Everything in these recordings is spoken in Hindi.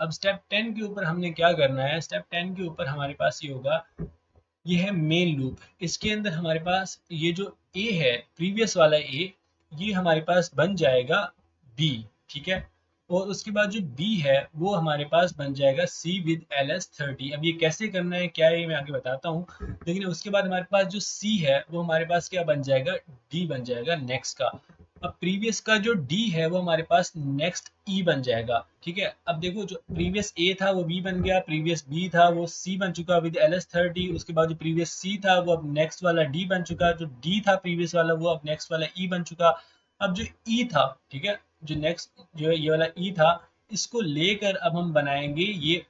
अब स्टेप 10 के ऊपर हमने क्या करना है, स्टेप 10 के ऊपर हमारे पास ये होगा, ये है मेन लूप। इसके अंदर हमारे पास ये जो ए है, प्रीवियस वाला ए, ये हमारे पास बन जाएगा बी, ठीक है। और उसके बाद जो बी है वो हमारे पास बन जाएगा सी विद LS30। अब ये कैसे करना है क्या है ये मैं आगे बताता हूँ, लेकिन उसके बाद हमारे पास जो सी है वो हमारे पास क्या बन जाएगा, डी बन जाएगा नेक्स्ट का। अब प्रीवियस का जो डी है वो हमारे पास नेक्स्ट ई बन जाएगा, ठीक है। अब देखो जो प्रीवियस ए था वो बी बन गया, प्रीवियस बी था वो सी बन चुका विद LS30। उसके बाद जो प्रीवियस सी था वो अब नेक्स्ट वाला डी बन चुका, जो डी था प्रीवियस वाला वो अब नेक्स्ट वाला ई बन चुका। अब जो ई था, ठीक है, जो नेक्स्ट जो है ये वाला ई था, इसको लेकर अब हम बनाएंगे ये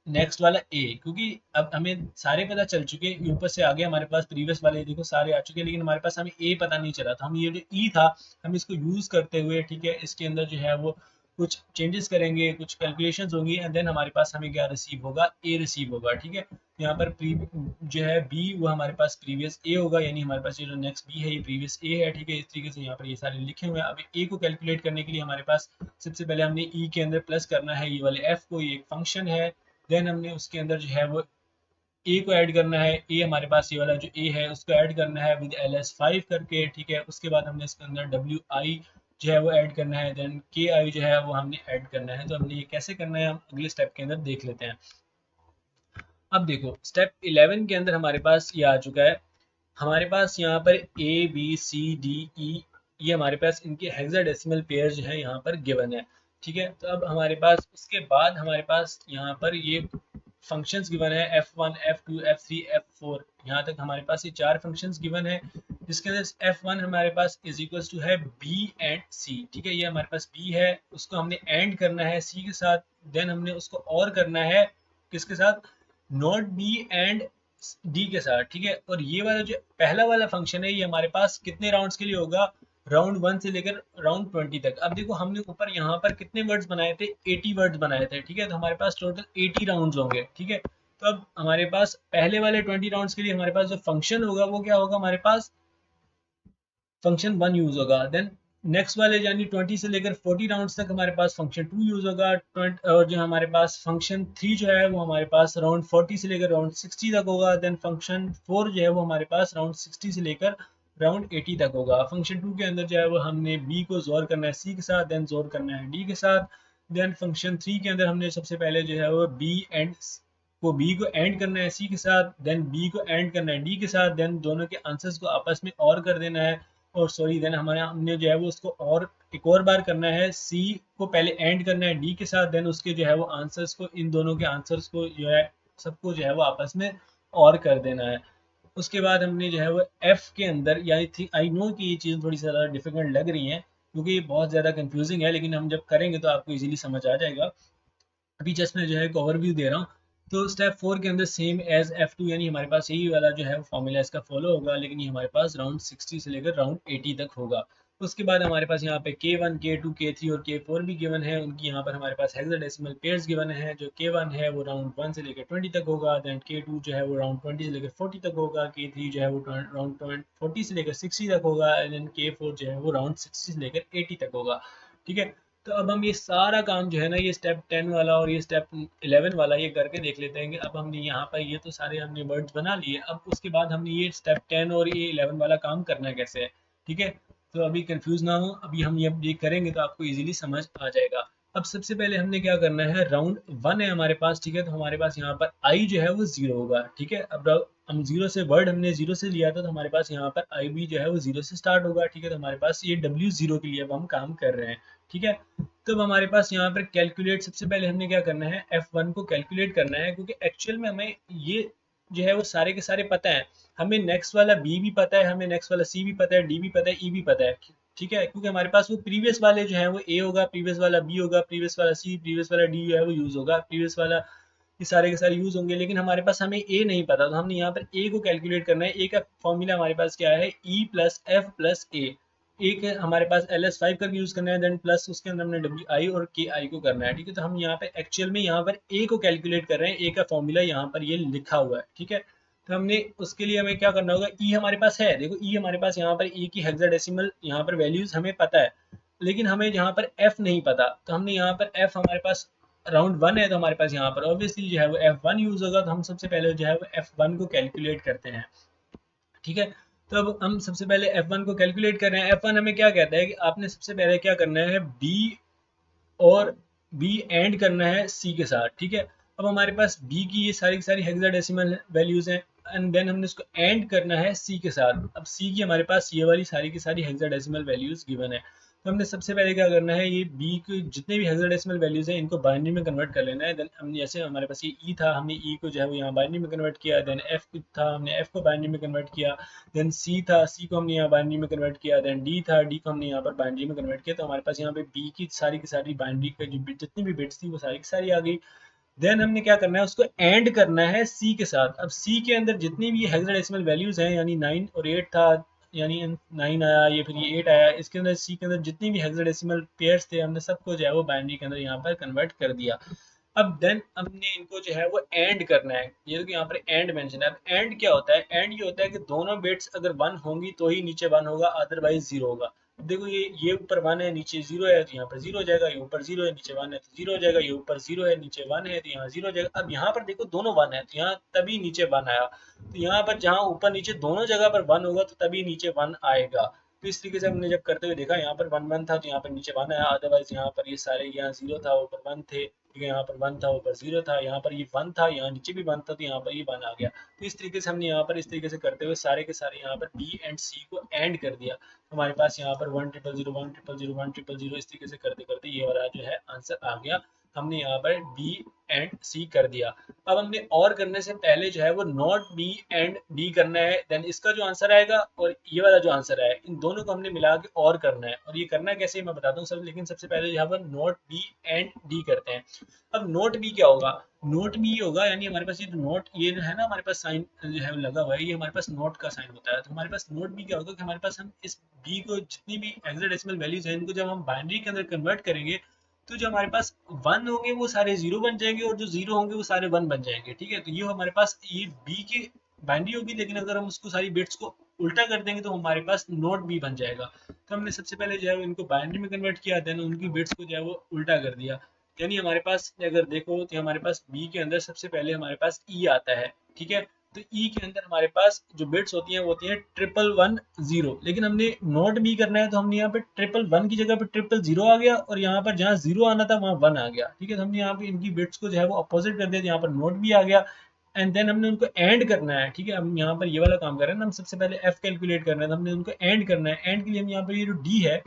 नेक्स्ट वाला ए, क्योंकि अब हमें सारे पता चल चुके हैं, ऊपर से आगे हमारे पास प्रीवियस वाले देखो सारे आ चुके हैं, लेकिन हमारे पास हमें ए पता नहीं चला था। हम ये जो ई था हम इसको यूज करते हुए, ठीक है, इसके अंदर जो है वो कुछ चेंजेस करेंगे, कुछ कैलकुलेशंस होंगी, एंड देन हमारे पास हमें क्या रिसीव होगा, ए रिसीव होगा, ठीक है। यहाँ पर जो है बी वो हमारे पास प्रीवियस ए होगा, यानी हमारे पास ये जो नेक्स्ट बी है ये प्रीवियस ए है, ठीक है। इस तरीके से यहाँ पर ये सारे लिखे हुए हैं। अब ए को कैलकुलेट करने के लिए हमारे पास सबसे पहले हमने ई के अंदर प्लस करना है ये वाले एफ को, ये एक फंक्शन है। देन हमने उसके अंदर जो है वो ए को ऐड करना है, ए हमारे पास ये वाला जो ए है उसको ऐड करना है विद LS5 करके, ठीक है। उसके बाद हमने इसके अंदर WI जो है वो ऐड करना है, देन KI जो है वो हमने ऐड करना है। तो हमने ये कैसे करना है हम अगले स्टेप के अंदर देख लेते हैं। अब देखो स्टेप 11 के अंदर हमारे पास ये आ चुका है, हमारे पास यहाँ पर ABCDE, ये हमारे पास इनके हेक्साडेसिमल पेयर जो है यहाँ पर गिवन है, ठीक है। तो अब हमारे पास उसके बाद हमारे पास यहाँ पर ये फंक्शंस गिवन है F1 F2 F3 F4, यहाँ तक हमारे पास ये चार फंक्शंस गिवन है, जिसके अंदर F1 हमारे पास इज इक्वल्स टू है B एंड C, ठीक है। ये हमारे पास B है, उसको हमने एंड करना है C के साथ, देन हमने उसको और करना है किसके साथ, नॉट B एंड डी के साथ, ठीक है। और ये वाला जो पहला वाला फंक्शन है ये हमारे पास कितने राउंड्स के लिए होगा, राउंड 1 से लेकर राउंड 20 तक। अब देखो हमने ऊपर यहाँ पर कितने वर्ड्स बनाए थे, 80 वर्ड्स बनाए थे, ठीक है। तो हमारे पास टोटल 80 राउंड्स होंगे, ठीक है। तो अब हमारे पास पहले वाले 20 राउंड्स के लिए हमारे पास जो फंक्शन होगा वो क्या होगा, हमारे पास फंक्शन 1 यूज होगा। देन नेक्स्ट वाले यानी 20 से लेकर 40 राउंड्स तक हमारे पास फंक्शन 2 यूज होगा, और जो हमारे पास फंक्शन 3 जो है वो हमारे पास राउंड 40 से लेकर राउंड 60 तक होगा। देन फंक्शन 4 जो है वो हमारे पास राउंड 60 से लेकर राउंड 80 तक होगा। फंक्शन 2 के अंदर जो है वो हमने बी को जोर करना है सी के साथ, देन जोर करना है डी के साथ। देन फंक्शन 3 के अंदर हमने सबसे पहले जो है वो बी को एंड करना है सी के साथ, देन बी को एंड करना है डी के साथ, देन दोनों के आंसर्स को आपस में और कर देना है, और सॉरी देन हमारे हमने जो है वो उसको और एक और बार करना है, सी को पहले एंड करना है डी के साथ, देन उसके जो है वो आंसर्स को, इन दोनों के आंसर्स को जो है सबको जो है वो आपस में और कर देना है। उसके बाद हमने जो है वो एफ के अंदर, यानी थी आई नो कि ये चीज़ थोड़ी ज़्यादा डिफिकल्ट लग रही है क्योंकि ये बहुत ज़्यादा कंफ्यूजिंग है, लेकिन हम जब करेंगे तो आपको इजीली समझ आ जाएगा। अभी जस्ट मैं जो है एक ओवरव्यू दे रहा हूँ। तो स्टेप 4 के अंदर सेम एज F2, यानी हमारे पास यही वाला जो है फॉर्मूला इसका फॉलो होगा, लेकिन ये हमारे पास राउंड 60 से लेकर राउंड 80 तक होगा। उसके बाद हमारे पास यहाँ पे K1 K2 K3 और K4 भी गिवन है, उनकी यहाँ पर हमारे पास हेक्साडेसिमल पेयर्स गिवन है। जो K1 है वो राउंड 1 से लेकर 20 तक होगा, देन K2 जो है वो राउंड 20 से लेकर 40 तक होगा, K3 जो है वो राउंड 40 से लेकर 60 तक होगा, देन K4 जो है वो राउंड 60 से लेकर 80 तक होगा, ठीक है। तो अब हम ये सारा काम जो है ना, ये स्टेप 10 वाला और ये स्टेप 11 वाला ये करके देख लेते हैं कि अब हमने यहाँ पर ये तो सारे हमने वर्ड्स बना लिए, अब उसके बाद हमने ये स्टेप 10 और ये 11 वाला काम करना कैसे है, ठीक है। तो अभी कंफ्यूज ना हो, अभी हम ये करेंगे तो आपको इजीली समझ आ जाएगा। अब सबसे पहले हमने क्या करना है, राउंड 1 है हमारे पास, ठीक है। तो हमारे पास यहाँ पर आई जो है वो 0 होगा, ठीक है। अब हम 0 से वर्ड हमने 0 से लिया था, तो हमारे पास यहाँ पर आई भी जो है वो 0 से स्टार्ट होगा, ठीक है। तो हमारे पास ये W0 के लिए अब हम काम कर रहे हैं, ठीक है। तो अब हमारे पास यहाँ पर कैलकुलेट, सबसे पहले हमने क्या करना है, F1 को कैलकुलेट करना है, क्योंकि एक्चुअल में हमें ये जो है वो सारे के सारे पता है। हमें नेक्स्ट वाला बी भी पता है, हमें नेक्स्ट वाला सी भी पता है, डी भी पता है, ई भी पता है, ठीक है। क्योंकि हमारे पास वो प्रीवियस वाले जो है वो ए होगा, प्रीवियस वाला बी होगा, प्रीवियस वाला सी, प्रीवियस वाला डी जो है वो यूज होगा, प्रीवियस वाला ये सारे के सारे यूज होंगे। लेकिन हमारे पास हमें ए नहीं पता, तो हमने यहाँ पर ए को कैलकुलेट करना है। ए का फॉर्मूला हमारे पास क्या है, ई प्लस एफ प्लस ए। एक है हमारे पास LS5 का यूज करना है, देन प्लस उसके अंदर हमने WI और KI को करना है, ठीक है। तो हम यहाँ पे एक्चुअल में यहाँ पर ए को कैलकुलेट कर रहे हैं, ए का फॉर्मूला यहाँ पर ये लिखा हुआ है, ठीक है। तो हमने उसके लिए हमें क्या करना होगा, ई हमारे पास है, देखो ई हमारे पास यहाँ पर ई की हेक्साडेसिमल यहाँ पर वैल्यूज हमें पता है, लेकिन हमें यहाँ पर एफ नहीं पता। तो हमने यहाँ पर एफ हमारे पास अराउंड 1 है तो हमारे पास यहाँ पर ऑब्वियसली जो है वो F1 यूज होगा, तो हम सबसे पहले जो है वो F1 को कैलकुलेट करते हैं। ठीक है, तो अब हम सबसे पहले F1 को कैलकुलेट कर रहे हैं। F1 हमें क्या कहता है कि आपने सबसे पहले क्या करना है, B और B एंड करना है C के साथ। ठीक है, अब हमारे पास B की ये सारी की सारी हेक्साडेसिमल वैल्यूज हैं एंड देन हमने इसको एंड करना है C के साथ। अब C की हमारे पास ये वाली सारी की सारी हेक्साडेसिमल वैल्यूज गिवन है, तो हमने सबसे पहले क्या करना है, ये B के जितने भी हेक्साडेसिमल वैल्यूज हैं इनको बाइनरी में कन्वर्ट कर लेना है। देन हमने जैसे हमारे पास ये E था, हमने E को जो है वो यहाँ बाइनरी में कन्वर्ट किया। देन F था, हमने F को बाइनरी में कन्वर्ट किया। देन C था, C को हमने यहाँ बाइनरी में कन्वर्ट किया। देन D था, D को हमने यहाँ पर बाइनरी में कन्वर्ट किया। तो हमारे पास यहाँ पे B की सारी बाइनरी का जो जितनी भी बिट्स थी वो सारी की सारी आ गई। देन हमने क्या करना है, उसको एंड करना है C के साथ। अब C के अंदर जितनी भी हेक्साडेसिमल वैल्यूज हैं, यानी 9 और 8 था, यानी 9 आया, ये फिर ये 8 आया, इसके अंदर C के अंदर जितनी भी हेक्साडेसिमल पेयर्स थे हमने सबको जो है वो बाइनरी के अंदर यहाँ पर कन्वर्ट कर दिया। अब देन हमने इनको जो है वो एंड करना है। ये तो यहाँ पर एंड मेंशन है। अब एंड क्या होता है, एंड ये होता है कि दोनों बिट्स अगर 1 होंगी तो ही नीचे 1 होगा, अदरवाइज 0 होगा। देखो ये ऊपर 1 है नीचे 0 है तो यहाँ पर 0 हो जाएगा, ये ऊपर 0 है नीचे 1 है तो 0 हो जाएगा, ये ऊपर 0 है नीचे 1 है तो यहाँ 0 हो जाएगा। अब यहाँ पर देखो दोनों 1 है तो यहाँ तभी नीचे 1 आया। तो यहाँ पर जहाँ ऊपर नीचे दोनों जगह पर 1 होगा तो तभी नीचे 1 आएगा। तो इस तरीके से हमने जब करते हुए देखा, यहाँ पर 1 1 था तो यहाँ पर नीचे 1 आया, अदरवाइज यहाँ पर ये सारे, यहाँ 0 था ऊपर 1 थे, ठीक है, यहाँ पर 1 था ऊपर 0 था, यहाँ पर ये 1 था यहाँ नीचे भी 1 था तो यहाँ पर ये 1 आ गया। तो इस तरीके से हमने यहाँ पर इस तरीके से करते हुए सारे के सारे यहाँ पर B एंड C को एंड कर दिया। हमारे पास यहाँ पर 1 0 0 1 0 0 1 0 0 इस तरीके से करते करते ये वाला जो है आंसर आ गया। हमने यहाँ पर B एंड C कर दिया। अब हमने और करने से पहले जो है वो नॉट B एंड D करना है। देन इसका जो आंसर आएगा और ये वाला जो आंसर है, इन दोनों को हमने मिला के और करना है। और ये करना कैसे मैं बताता हूँ सब, लेकिन सबसे पहले यहाँ पर नॉट B एंड D करते हैं। अब नोट बी क्या होगा, नोट बी ये होगा, यानी हमारे पास ये जो नोट ये है ना, हमारे पास साइन जो है लगा हुआ है, ये हमारे पास नोट का साइन होता है। तो हमारे पास नोट बी क्या होगा कि हमारे पास हम इस बी को जितनी भी हेक्साडेसिमल वैल्यूज हैं इनको जब हम बाइनरी के अंदर कन्वर्ट करेंगे तो जो हमारे पास 1 होंगे वो सारे 0 बन जाएंगे और जो 0 होंगे वो सारे 1 बन जाएंगे। ठीक है, तो ये हमारे पास ये बी की बाइनरी होगी, लेकिन अगर हम उसको सारी बिट्स को उल्टा कर देंगे तो हमारे पास नोट बी बन जाएगा। तो हमने सबसे पहले जो है इनको बाइनरी में कन्वर्ट किया, देन उनकी बिट्स को जो है वो उल्टा कर दिया। यानी हमारे पास अगर देखो तो हमारे पास बी के अंदर सबसे पहले हमारे पास ई आता है। ठीक है, तो ई के अंदर हमारे पास जो बिट्स होती हैं वो होती हैं 111 0, लेकिन हमने नॉट बी करना है तो हमने यहाँ पे 111 की जगह पे 000 आ गया और यहाँ पर जहाँ 0 आना था वहाँ 1 आ गया। ठीक है, तो हमने यहाँ पे इनकी बिट्स को जो है वो अपोजिट कर दिया, यहाँ पर नॉट बी आ गया एंड देन हमने उनको एंड करना है। ठीक है, हम यहाँ पर ये वाला काम कर रहे हैं ना, हम सबसे पहले एफ कैलकुलेट करना है तो हमने उनको एंड करना है। एंड के लिए हम यहाँ पर ये जो डी है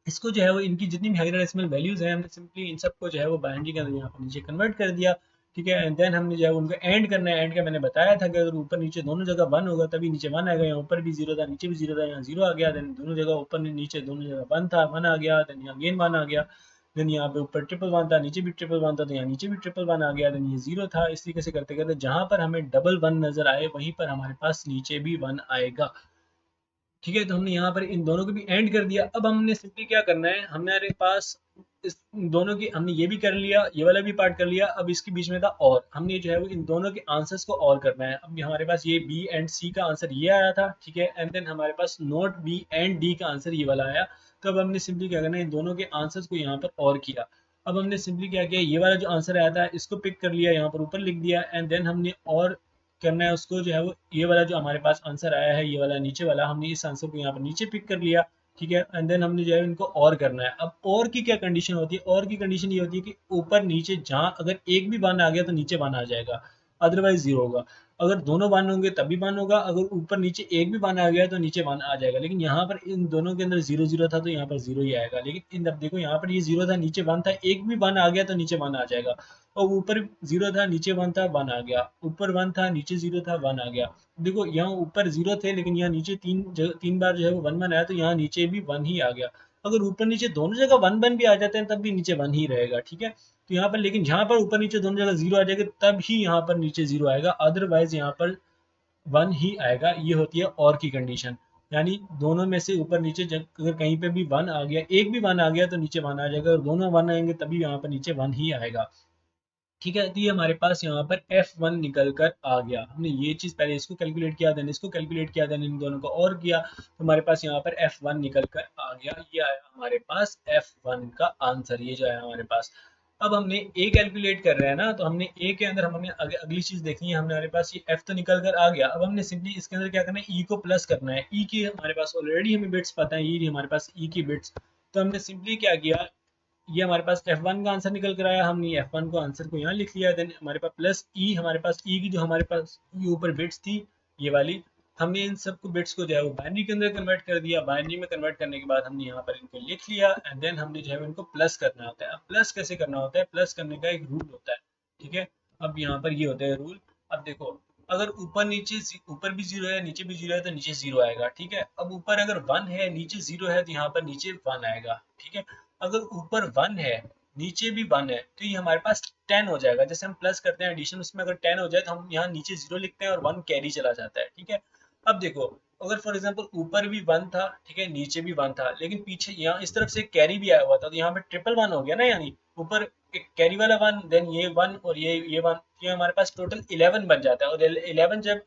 इसको जो है वो इनकी जितनी भी हेक्साडेसिमल वैल्यूज हैं हमने सिंपली इन सबको जो है वो बाइनरी के अंदर यहाँ पर नीचे कन्वर्ट कर दिया। ठीक है, एंड देन हमने जो है उनको एंड करना है। एंड का मैंने बताया था कि अगर ऊपर नीचे दोनों जगह 1 होगा तभी नीचे 1 आएगा। यहाँ ऊपर भी 0 था नीचे भी 0 था, यहाँ 0 आ गया। देन दोनों जगह ऊपर नीचे दोनों जगह 1 था, 1 आ गया। देन यहाँ अगेन 1 आ गया। देन यहाँ पे ऊपर 111 था नीचे भी 111 था तो यहाँ नीचे भी 111 आ गया। देन ये 0 था। इस तरीके से करते करते जहां पर हमें डबल 1 नजर आए वहीं पर हमारे पास नीचे भी 1 आएगा। ठीक है, तो हमने यहाँ पर इन दोनों को भी एंड कर दिया। अब हमने सिंपली क्या करना है, हमारे पास इस दोनों की हमने ये भी कर लिया, ये वाला भी पार्ट कर लिया। अब इसके बीच में था और हमने जो है वो इन दोनों के आंसर्स को और करना है। अब हमारे पास ये बी एंड सी का आंसर ये आया था। ठीक है, एंड देन हमारे पास नोट बी एंड डी का आंसर ये वाला आया। तो अब हमने सिंपली क्या करना है, इन दोनों के आंसर्स को यहाँ पर और किया। अब हमने सिंपली क्या किया, ये वाला जो आंसर आया था इसको पिक कर लिया, यहाँ पर ऊपर लिख दिया एंड देन हमने और करना है उसको जो है वो ये वाला जो हमारे पास आंसर आया है ये वाला नीचे वाला, हमने इस आंसर को यहाँ पर नीचे पिक कर लिया। ठीक है, एंड देन हमने जो है इनको और करना है। अब और की क्या कंडीशन होती है, और की कंडीशन ये होती है कि ऊपर नीचे जहाँ अगर एक भी 1 आ गया तो नीचे 1 आ जाएगा, अदरवाइज 0 होगा। अगर दोनों 1 होंगे तभी 1 होगा, अगर ऊपर नीचे एक भी 1 आ गया तो नीचे 1 आ जाएगा। लेकिन यहाँ पर इन दोनों के अंदर 0 0 था तो यहाँ पर 0 ही आएगा। लेकिन इन अब देखो यहाँ पर ये 0 था नीचे 1 था, एक भी 1 आ गया तो नीचे 1 आ जाएगा। और ऊपर 0 था नीचे 1 था 1 आ गया, ऊपर 1 था नीचे 0 था 1 आ गया। देखो यहाँ ऊपर 0 थे लेकिन यहाँ नीचे तीन बार जो है वो 1 1 आया तो यहाँ नीचे भी 1 ही आ गया। अगर ऊपर नीचे दोनों जगह 1 1 भी आ जाते हैं तब भी नीचे 1 ही रहेगा। ठीक है, तो यहाँ पर लेकिन जहाँ पर ऊपर नीचे दोनों जगह 0 आ जाएगा तब ही यहाँ पर नीचे 0 आएगा, अदरवाइज यहाँ पर 1 ही आएगा। ये होती है और की कंडीशन, यानी दोनों में से ऊपर नीचे अगर कहीं पे भी 1 आ गया, एक भी 1 आ गया तो नीचे 1 आ जाएगा, और दोनों 1 आएंगे तभी यहाँ पर नीचे 1 ही आएगा। ठीक है, तो ये हमारे पास यहाँ पर F1 निकल कर आ गया। हमने ये चीज़ पहले इसको कैलकुलेट किया, देन इसको कैलकुलेट किया, देन इन दोनों को और किया, तो हमारे पास यहाँ पर F1 निकल कर आ गया। ये आया हमारे पास F1 का आंसर, ये जो है हमारे पास। अब हमने ए कैलकुलेट कर रहे हैं ना, तो हमने ए के अंदर हमने अगली चीज देखनी है। हमने हमारे पास ये एफ तो निकल कर आ गया। अब हमने सिंपली इसके अंदर क्या करना है, ई को प्लस करना है। ई की हमारे पास ऑलरेडी हमें बिट्स पता है, ये हमारे पास ई की बिट्स। तो हमने सिंपली क्या किया, ये हमारे पास F1 का आंसर निकल कर आया, हमने F1 को आंसर को यहाँ लिख लिया। देन हमारे पास प्लस ई, हमारे पास ई की जो हमारे पास ये ऊपर बिट्स थी ये वाली, हमने इन सबको बिट्स को जो है वो बाइनरी के अंदर कन्वर्ट कर दिया। बाइनरी में कन्वर्ट करने के बाद हमने यहाँ पर इनको लिख लिया एंड देन हमने जो है इनको प्लस करना होता है। अब प्लस कैसे करना होता है, प्लस करने का एक रूल होता है, ठीक है। अब यहाँ पर ये होता है रूल। अब देखो, अगर ऊपर नीचे ऊपर भी जीरो है नीचे भी जीरो है तो नीचे जीरो आएगा, ठीक है। अब ऊपर अगर वन है नीचे जीरो है तो यहाँ पर नीचे वन आएगा, ठीक है। अगर ऊपर वन है नीचे भी वन है तो ये हमारे पास 10 हो जाएगा। जैसे हम प्लस करते हैं एडिशन, उसमें अगर 10 हो जाए तो हम यहाँ नीचे जीरो लिखते हैं और वन कैरी चला जाता है, ठीक है। अब देखो, अगर फॉर एग्जांपल ऊपर भी वन था, ठीक है, नीचे भी वन था, लेकिन पीछे यहाँ इस तरफ से कैरी भी आया हुआ था, तो यहाँ पे ट्रिपल वन हो गया ना, यानी ऊपर एक कैरी वाला वन, देन ये वन और ये वन, ये हमारे पास टोटल 11 बन जाता है। और 11 जब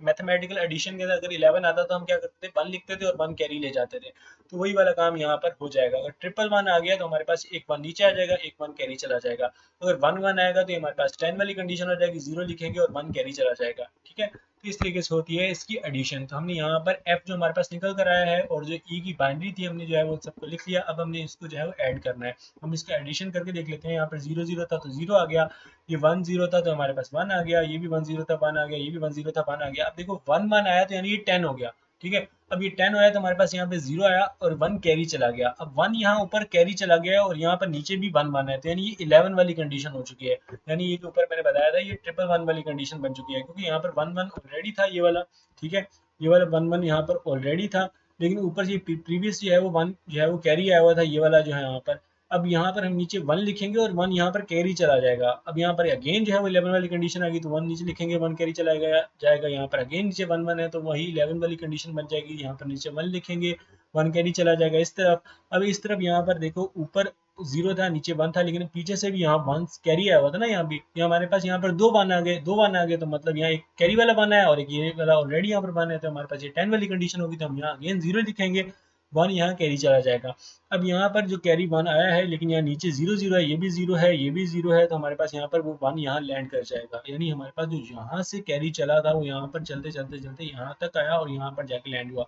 मैथमेटिकल एडिशन के अंदर अगर 11 आता तो हम क्या करते थे, वन लिखते थे और वन कैरी ले जाते थे। तो वही वाला काम यहाँ पर हो जाएगा। अगर ट्रिपल वन आ गया तो हमारे पास एक वन नीचे आ जाएगा, एक वन कैरी चला जाएगा। अगर वन वन आएगा तो हमारे पास 10 वाली कंडीशन हो जाएगी, जीरो लिखेंगे और वन कैरी चला जाएगा, ठीक है। तो इस तरीके से होती है इसकी एडिशन। तो हमने यहाँ पर एफ जो हमारे पास निकल कर आया है और जो ई की बाइनरी थी हमने जो है वो सबको लिख लिया। अब हमने इसको जो है वो ऐड करना है। हम इसका एडिशन करके देख लेते हैं। यहाँ पर जीरो जीरो था तो जीरो आ गया, ये वन जीरो था तो हमारे पास वन आ गया, ये भी वन जीरो था वन आ गया, ये भी वन जीरो था वन आ गया। अब देखो वन वन आया तो यानी ये 10 हो गया, ठीक है। अब ये 10 आया तो हमारे पास यहाँ पे जीरो आया और वन कैरी चला गया। अब वन यहाँ ऊपर कैरी चला गया और यहाँ पर नीचे भी वन वन है, तो यानी ये 11 वाली कंडीशन हो चुकी है। यानी ये जो ऊपर मैंने बताया था ये ट्रिपल वन वाली कंडीशन बन चुकी है, क्योंकि यहाँ पर वन वन ऑलरेडी था ये वाला, ठीक है। ये वाला वन वन यहाँ पर ऑलरेडी था, लेकिन ऊपर से प्रीवियस जो है वो वन जो है वो कैरी आया हुआ था ये वाला जो है यहाँ पर। अब यहाँ पर हम नीचे वन लिखेंगे और वन यहाँ पर कैरी चला जाएगा। अब यहाँ पर अगेन जो है वो 11 वाली कंडीशन आ गई, तो वन नीचे लिखेंगे, वन कैरी चला जाएगा। यहाँ पर अगेन नीचे वन वन है तो वही 11 वाली कंडीशन बन जाएगी। यहाँ पर नीचे वन लिखेंगे, वन कैरी चला जाएगा इस तरफ। अब इस तरफ यहाँ पर देखो, ऊपर जीरो था नीचे वन था, लेकिन पीछे से भी यहाँ वन कैरी आया हुआ था ना, यहाँ भी ये हमारे पास यहाँ पर दो वन आ गए, दो वन आ गए, तो मतलब यहाँ एक कैरी वाला वन आया और एक ये वाला ऑलरेडी यहाँ पर वन है, तो हमारे पास ये 10 वाली कंडीशन होगी। तो हम यहाँ अगेन जीरो लिखेंगे, वन यहाँ कैरी चला जाएगा। अब यहाँ पर जो कैरी वन आया है, लेकिन यहाँ नीचे जीरो जीरो है, ये भी जीरो है, ये भी जीरो है, तो हमारे पास यहाँ पर वो वन यहाँ लैंड कर जाएगा। यानी हमारे पास जो यहाँ से कैरी चला था वो यहाँ पर चलते चलते चलते यहाँ तक आया और यहाँ पर जाके लैंड हुआ।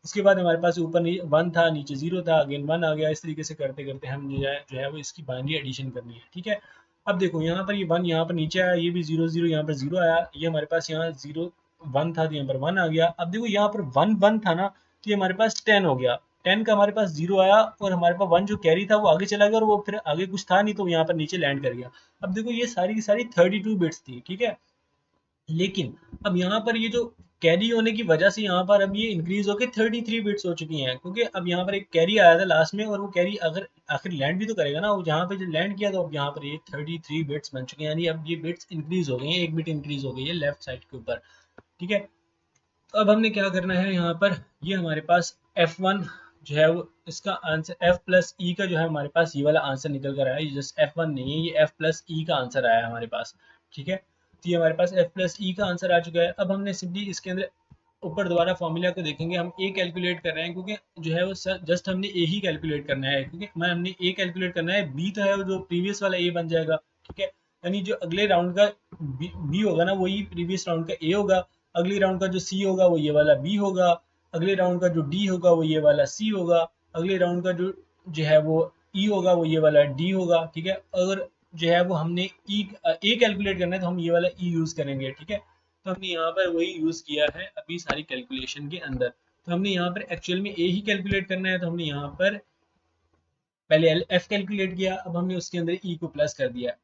उसके बाद हमारे पास ऊपर वन था नीचे जीरो था, अगेन वन आ गया। इस तरीके से करते करते हम जो है वो इसकी बाइनरी एडिशन करनी है, ठीक है। अब देखो, यहाँ पर ये वन यहाँ पर नीचे आया, ये भी जीरो जीरो यहाँ पर जीरो आया, ये हमारे पास यहाँ जीरो वन था तो यहाँ पर वन आ गया। अब देखो, यहाँ पर वन वन था ना, तो ये हमारे पास 10 हो गया। 10 का हमारे पास जीरो आया और हमारे पास वन जो कैरी था वो आगे चला गया और वो फिर आगे कुछ था नहीं तो यहाँ पर नीचे लैंड कर गया। अब देखो, ये सारी की सारी 32 बिट्स थी, ठीक है। लेकिन अब यहाँ पर ये जो कैरी होने की वजह से यहाँ पर अब ये इंक्रीज होकर 33 बिट्स हो चुकी हैं, क्योंकि अब यहाँ पर एक कैरी आया था लास्ट में और वो कैरी अगर आखिर लैंड भी तो करेगा ना, वो जहाँ पे जो लैंड किया तो अब यहाँ पर ये 33 बिट्स बन चुके हैं। यानी अब ये बिट्स इंक्रीज हो गई हैं, एक बिट इंक्रीज हो गई है लेफ्ट साइड के ऊपर, ठीक है। तो अब हमने क्या करना है, यहाँ पर ये हमारे पास F1 जो है वो इसका आंसर F प्लस ई का जो है हमारे पास ये वाला आंसर निकल कर आया है। ये जस्ट F1 नहीं है, ये F प्लस ई का आंसर आया है हमारे पास, ठीक है। तो ये हमारे पास F प्लस ई का आंसर आ चुका है। अब हमने सिंपली इसके अंदर ऊपर दोबारा फॉर्मूला को देखेंगे। हम ए कैलकुलेट कर रहे हैं क्योंकि जो है वो जस्ट हमने ए ही कैलकुलेट करना है, क्योंकि हमें हमने ए कैलकुलेट करना है, बी तो है वो जो प्रीवियस वाला ए बन जाएगा, ठीक है। यानी जो अगले राउंड का बी होगा ना वही प्रीवियस राउंड का ए होगा, अगले राउंड का जो सी होगा वो ये वाला बी होगा, अगले राउंड का जो डी होगा वो ये वाला सी होगा, अगले राउंड का जो है वो ई होगा वो ये वाला डी होगा, ठीक है। अगर जो है वो हमने ई ए कैलकुलेट करना है तो हम ये वाला ई यूज करेंगे, ठीक है। तो हमने यहाँ पर वही यूज किया है अभी सारी कैलकुलेशन के अंदर। तो हमने यहाँ पर एक्चुअल में ए ही कैलकुलेट करना है, तो हमने यहाँ पर पहले एफ कैलकुलेट किया, अब हमने उसके अंदर ई को प्लस कर दिया।